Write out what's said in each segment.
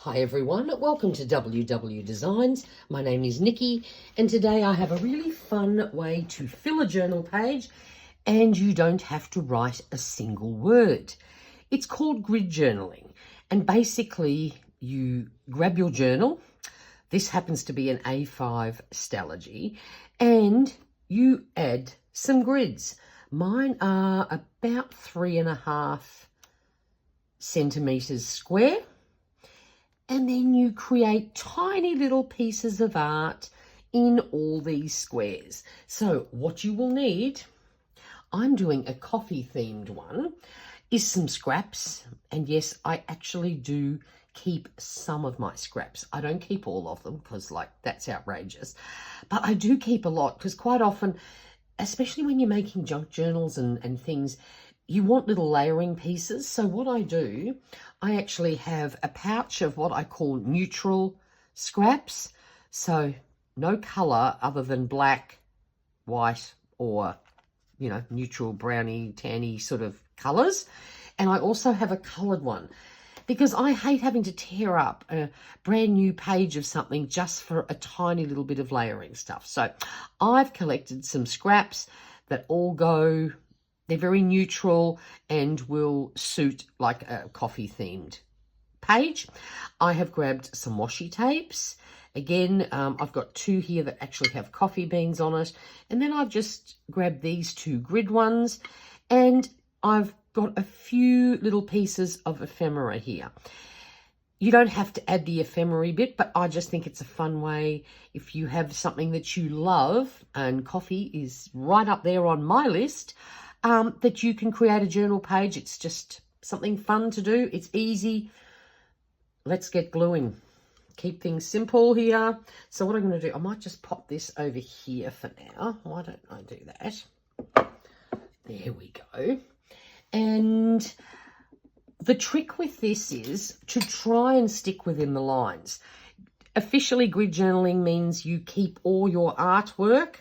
Hi everyone, welcome to WW Designs. My name is Nikki and today I have a really fun way to fill a journal page and you don't have to write a single word. It's called grid journaling and basically you grab your journal. This happens to be an A5 Stalogy and you add some grids. Mine are about 3.5 centimeters square. And then you create tiny little pieces of art in all these squares. So what you will need, I'm doing a coffee themed one, is some scraps. And yes, I actually do keep some of my scraps. I don't keep all of them because that's outrageous. But I do keep a lot because quite often, especially when you're making junk journals and things, you want little layering pieces. So what I do, I actually have a pouch of what I call neutral scraps. So no colour other than black, white, or, neutral browny, tanny sort of colours. And I also have a coloured one because I hate having to tear up a brand new page of something just for a tiny little bit of layering stuff. So I've collected some scraps that all go... They're very neutral and will suit like a coffee themed page. I have grabbed some washi tapes. Again, I've got 2 here that actually have coffee beans on it. And then I've just grabbed these 2 grid ones. And I've got a few little pieces of ephemera here. You don't have to add the ephemera bit, but I just think it's a fun way if you have something that you love, and coffee is right up there on my list, that you can create a journal page. It's just something fun to do. It's easy. Let's get gluing. Keep things simple here. So what I'm going to do, I might just pop this over here for now. Why don't I do that? There we go. And the trick with this is to try and stick within the lines. Officially, grid journaling means you keep all your artwork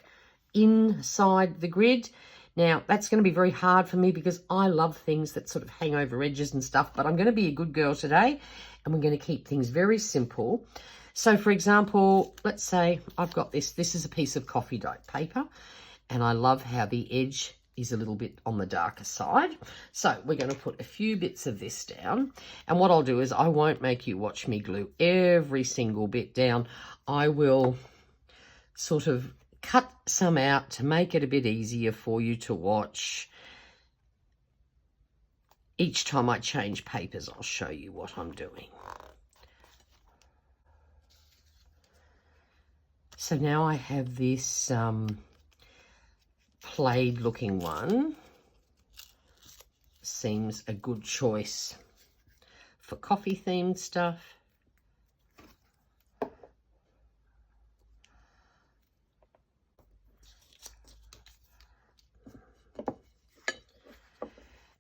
inside the grid. Now, that's going to be very hard for me because I love things that sort of hang over edges and stuff, but I'm going to be a good girl today and we're going to keep things very simple. So, for example, let's say I've got this. This is a piece of coffee dyed paper and I love how the edge is a little bit on the darker side. So we're going to put a few bits of this down. And what I'll do is I won't make you watch me glue every single bit down. I will sort of cut some out to make it a bit easier for you to watch. Each time I change papers, I'll show you what I'm doing. So now I have this plaid looking one. Seems a good choice for coffee themed stuff.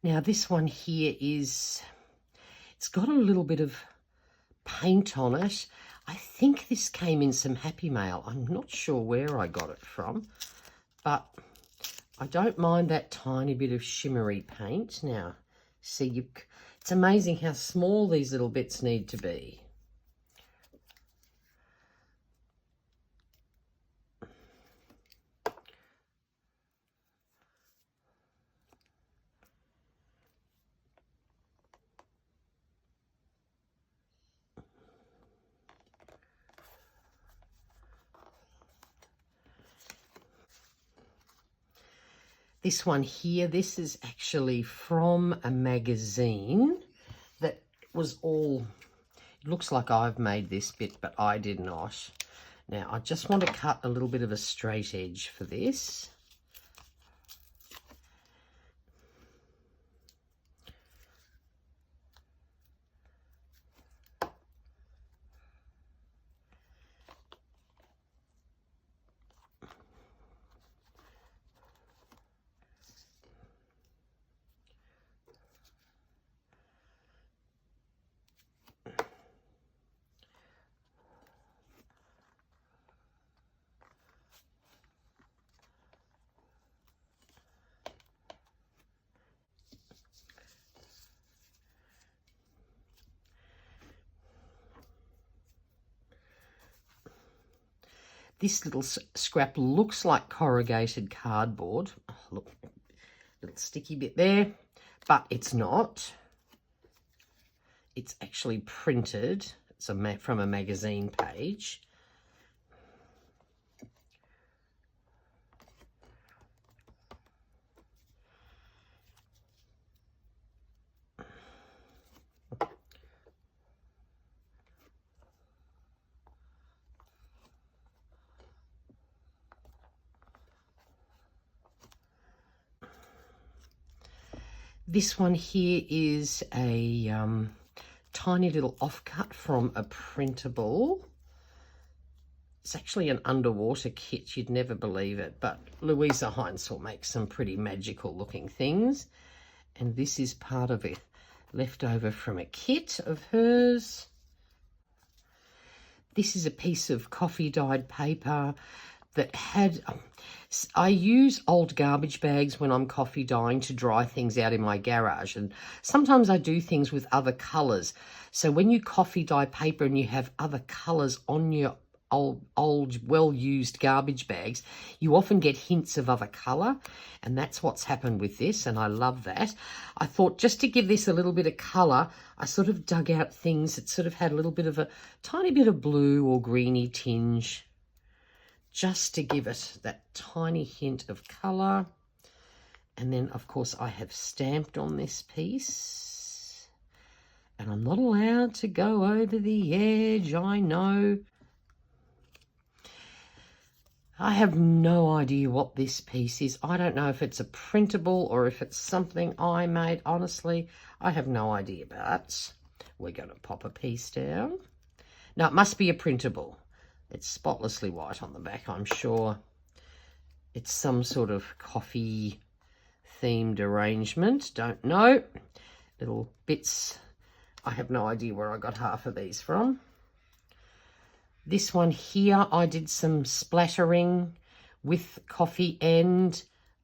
Now this one here it's got a little bit of paint on it. I think this came in some Happy Mail. I'm not sure where I got it from, but I don't mind that tiny bit of shimmery paint. Now, see, it's amazing how small these little bits need to be. This one here, this is actually from a magazine that was all, it looks like I've made this bit, but I did not. Now, I just want to cut a little bit of a straight edge for this. This little scrap looks like corrugated cardboard. Oh, look, little sticky bit there, but it's not. It's actually printed. It's from a magazine page. This one here is a tiny little offcut from a printable. It's actually an underwater kit. You'd never believe it, but Louisa Heinzel makes some pretty magical looking things. And this is part of it, left over from a kit of hers. This is a piece of coffee dyed paper that had, I use old garbage bags when I'm coffee dyeing to dry things out in my garage. And sometimes I do things with other colours. So when you coffee dye paper and you have other colours on your old well-used garbage bags, you often get hints of other colour, and that's what's happened with this, and I love that. I thought just to give this a little bit of colour, I sort of dug out things that sort of had a little bit of a tiny bit of blue or greeny tinge, just to give it that tiny hint of colour. And then of course I have stamped on this piece, and I'm not allowed to go over the edge, I know. I have no idea what this piece is. I don't know if it's a printable or if it's something I made. Honestly, I have no idea, but we're going to pop a piece down. Now, it must be a printable. It's spotlessly white on the back, I'm sure. It's some sort of coffee themed arrangement. Don't know. Little bits. I have no idea where I got half of these from. This one here, I did some splattering with coffee and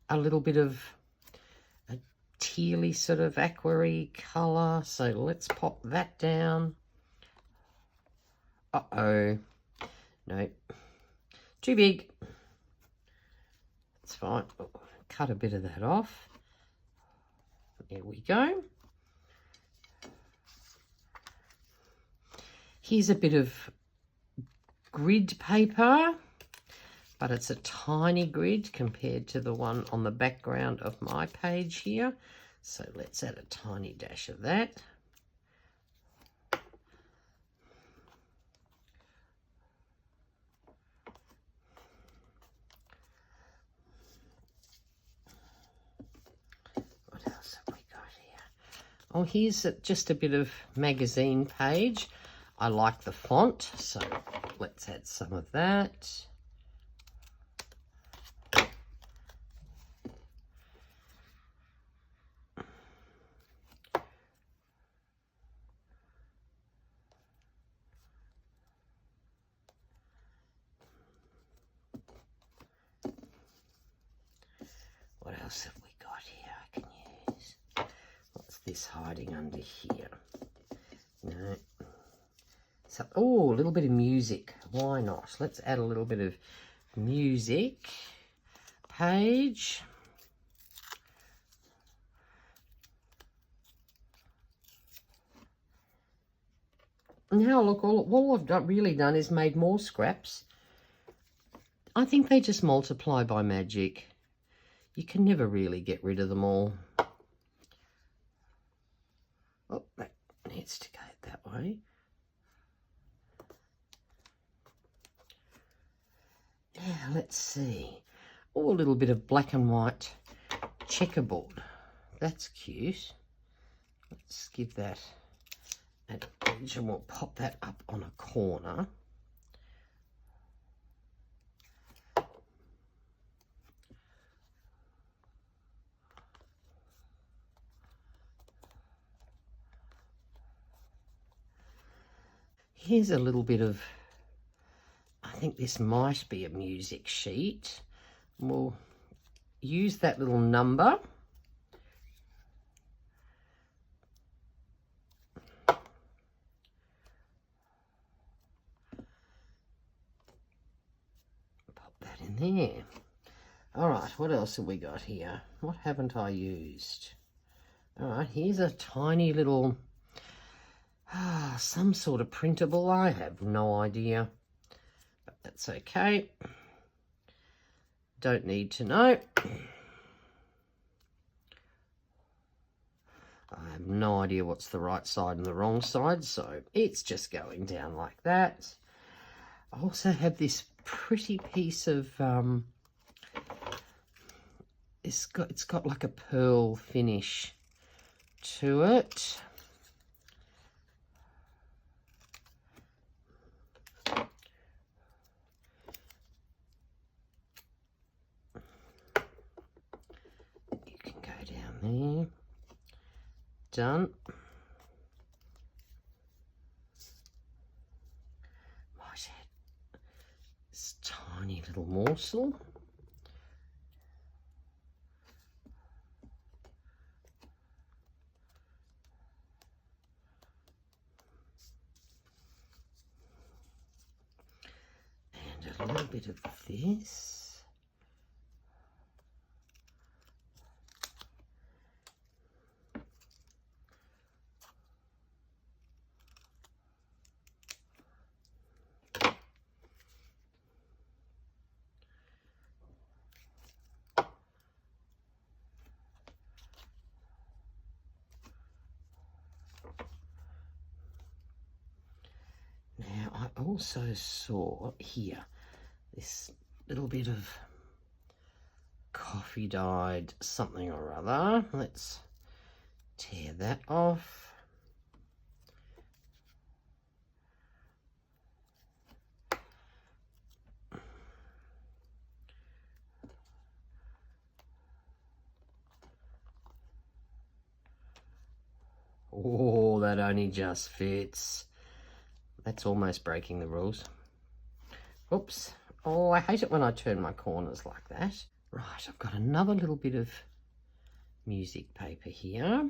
a little bit of a tealy sort of aqua-y colour. So let's pop that down. Uh-oh. No. Too big. It's fine. Oh, cut a bit of that off. There we go. Here's a bit of grid paper, but it's a tiny grid compared to the one on the background of my page here. So let's add a tiny dash of that. What else have we got here? Oh, here's just a bit of magazine page. I like the font, so let's add some of that. What else have we got here I can use? What's this hiding under here? No. So, oh, a little bit of music. Why not? Let's add a little bit of music page. Now, look, all I've really done is made more scraps. I think they just multiply by magic. You can never really get rid of them all. Oh, that needs to go that way. Yeah, let's see. Oh, a little bit of black and white checkerboard. That's cute. Let's give that an edge and we'll pop that up on a corner. Here's a little bit of, I think this might be a music sheet. We'll use that little number. there. All right, what else have we got here? What haven't I used? All right, here's a tiny little, some sort of printable. I have no idea, but that's okay. Don't need to know. I have no idea what's the right side and the wrong side, so it's just going down like that. I also have this pretty piece of, it's got like a pearl finish to it. You can go down there. Done. Right, this tiny little morsel. And a little bit of this. Now, I also saw here this little bit of coffee dyed something or other. Let's tear that off. Oh, that only just fits. That's almost breaking the rules. Oops. Oh, I hate it when I turn my corners like that. Right, I've got another little bit of music paper here.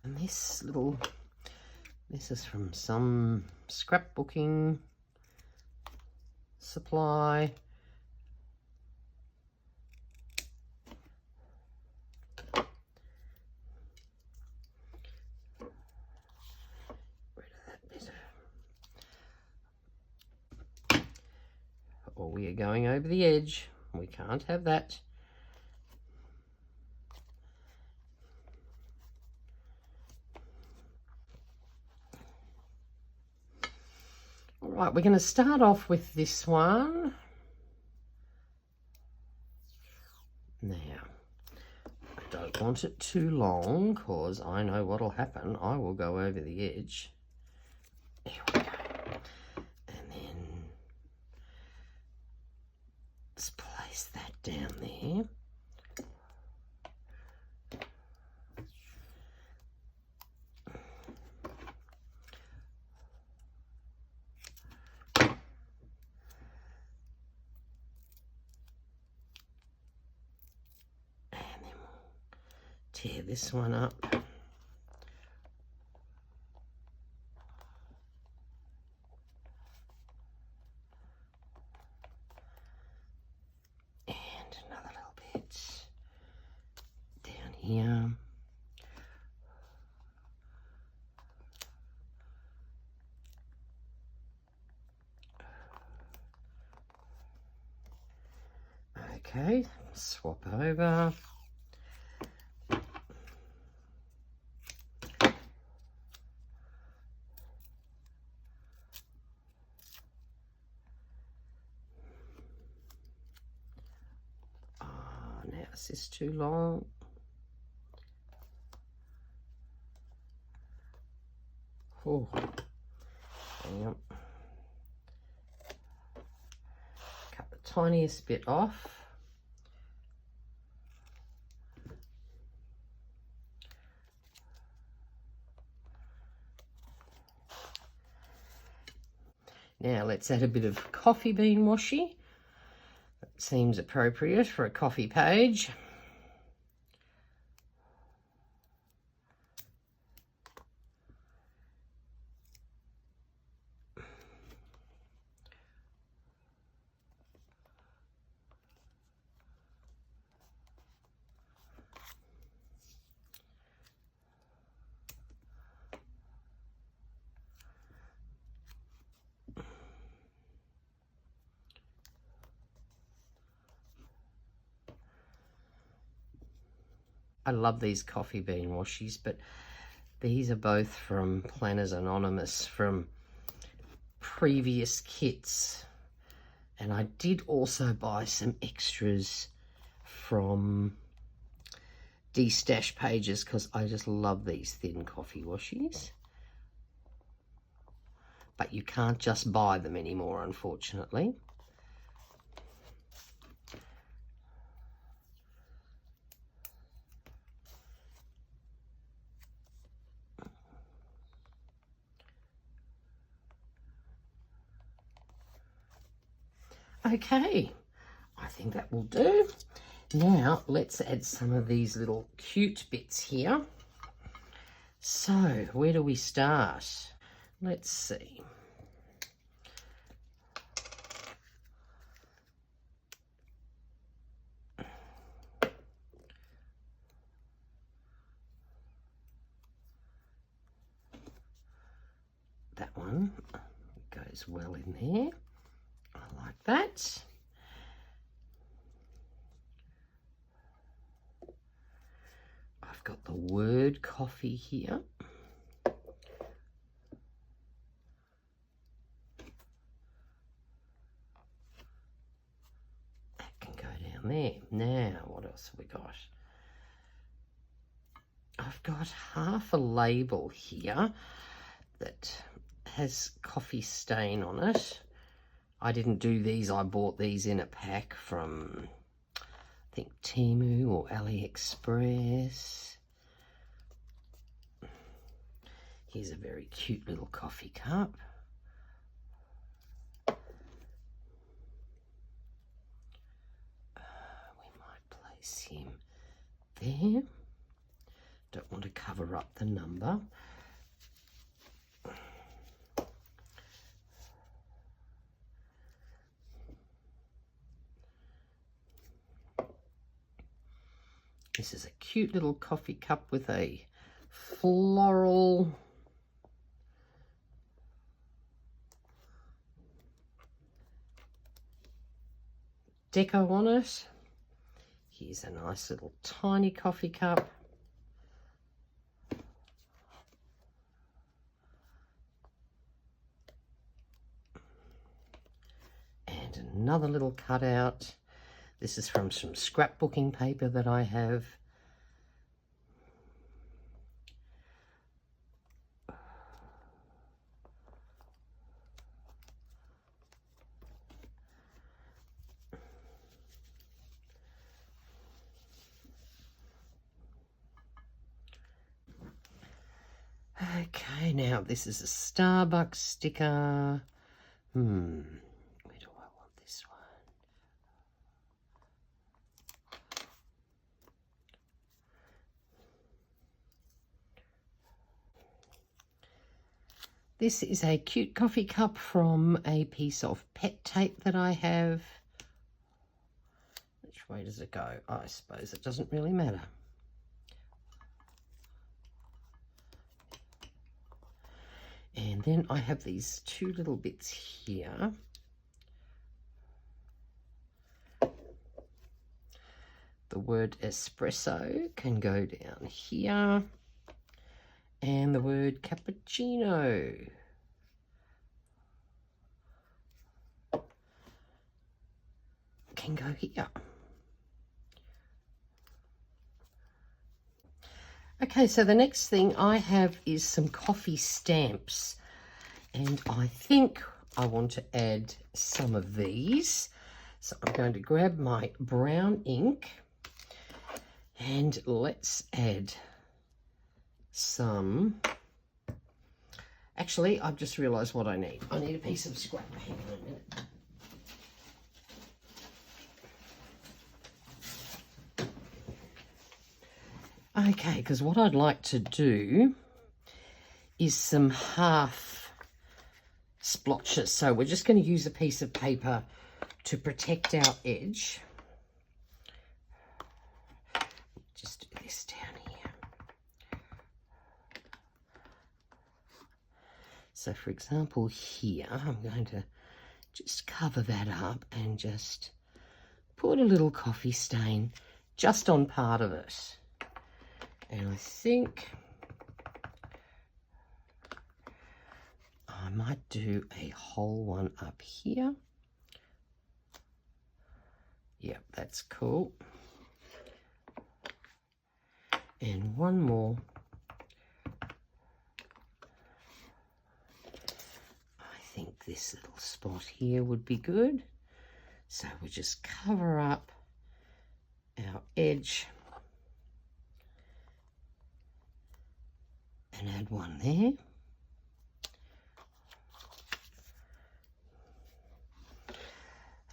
And this is from some scrapbooking supply. Or we are going over the edge. We can't have that. All right, we're going to start off with this one. Now, I don't want it too long because I know what'll happen. I will go over the edge. There we go. And then let's place that down there. Tear this one up. And another little bit down here. Okay, swap over. Is this too long? Oh, hang on. Cut the tiniest bit off. Now let's add a bit of coffee bean washi. That seems appropriate for a coffee page. I love these coffee bean washies, but these are both from Planners Anonymous from previous kits. And I did also buy some extras from De-Stash Pages because I just love these thin coffee washies. But you can't just buy them anymore, unfortunately. Okay, I think that will do. Now let's add some of these little cute bits here. So where do we start? Let's see. That one goes well in there. I like that. I've got the word coffee here. That can go down there. Now, what else have we got? I've got half a label here that has coffee stain on it. I didn't do these, I bought these in a pack from, I think, Temu or AliExpress. Here's a very cute little coffee cup. We might place him there. Don't want to cover up the number. This is a cute little coffee cup with a floral deco on it. Here's a nice little tiny coffee cup. And another little cutout. This is from some scrapbooking paper that I have. Okay, now this is a Starbucks sticker. Where do I want this one? This is a cute coffee cup from a piece of pet tape that I have. Which way does it go? I suppose it doesn't really matter. And then I have these two little bits here. The word espresso can go down here. And the word cappuccino can go here. Okay, so the next thing I have is some coffee stamps. And I think I want to add some of these. So I'm going to grab my brown ink and let's add some. Actually, I've just realised what I need. I need a piece of scrap. Hang on a minute. Okay, because what I'd like to do is some half splotches. So we're just going to use a piece of paper to protect our edge. Just do this down here. So for example here, I'm going to just cover that up and just put a little coffee stain just on part of it. And I think I might do a whole one up here. Yep, that's cool. And one more. I think this little spot here would be good. So we'll just cover up our edge and add one there.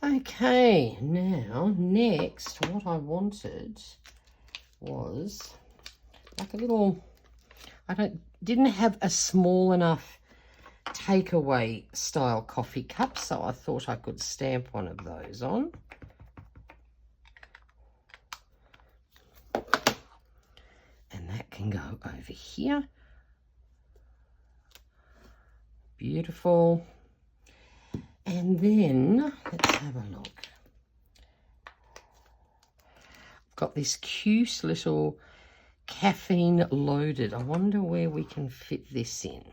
Okay, now next what I wanted was like a little, didn't have a small enough takeaway style coffee cup, so I thought I could stamp one of those on. And that can go over here. Beautiful. And then let's have a look. I've got this cute little caffeine loaded. I wonder where we can fit this in.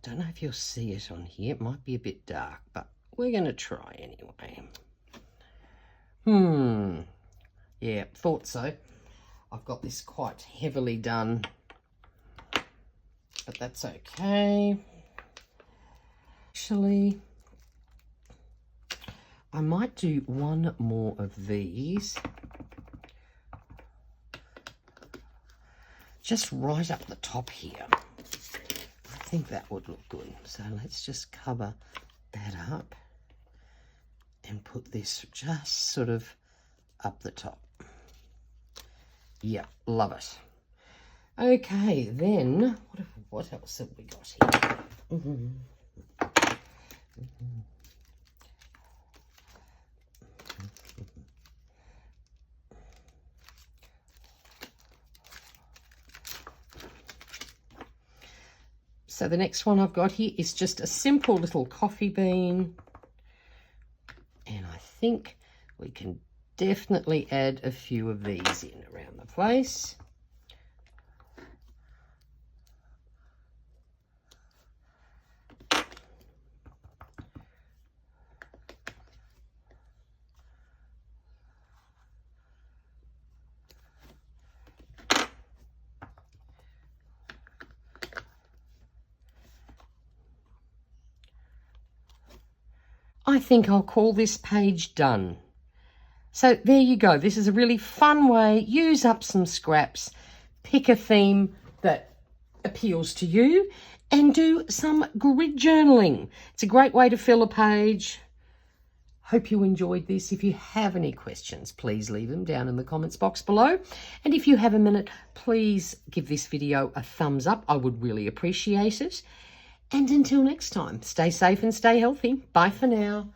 Don't know if you'll see it on here. It might be a bit dark, but we're going to try anyway. Yeah, thought so. I've got this quite heavily done, but that's okay. Actually, I might do one more of these. Just right up the top here. I think that would look good. So let's just cover that up and put this just sort of up the top. Yeah, love it. Okay, then what else have we got here? So the next one I've got here is just a simple little coffee bean. And I think we can definitely add a few of these in around the place. I think I'll call this page done. So there you go. This is a really fun way. Use up some scraps, pick a theme that appeals to you, and do some grid journaling. It's a great way to fill a page. Hope you enjoyed this. If you have any questions, please leave them down in the comments box below. And if you have a minute, please give this video a thumbs up. I would really appreciate it. And until next time, stay safe and stay healthy. Bye for now.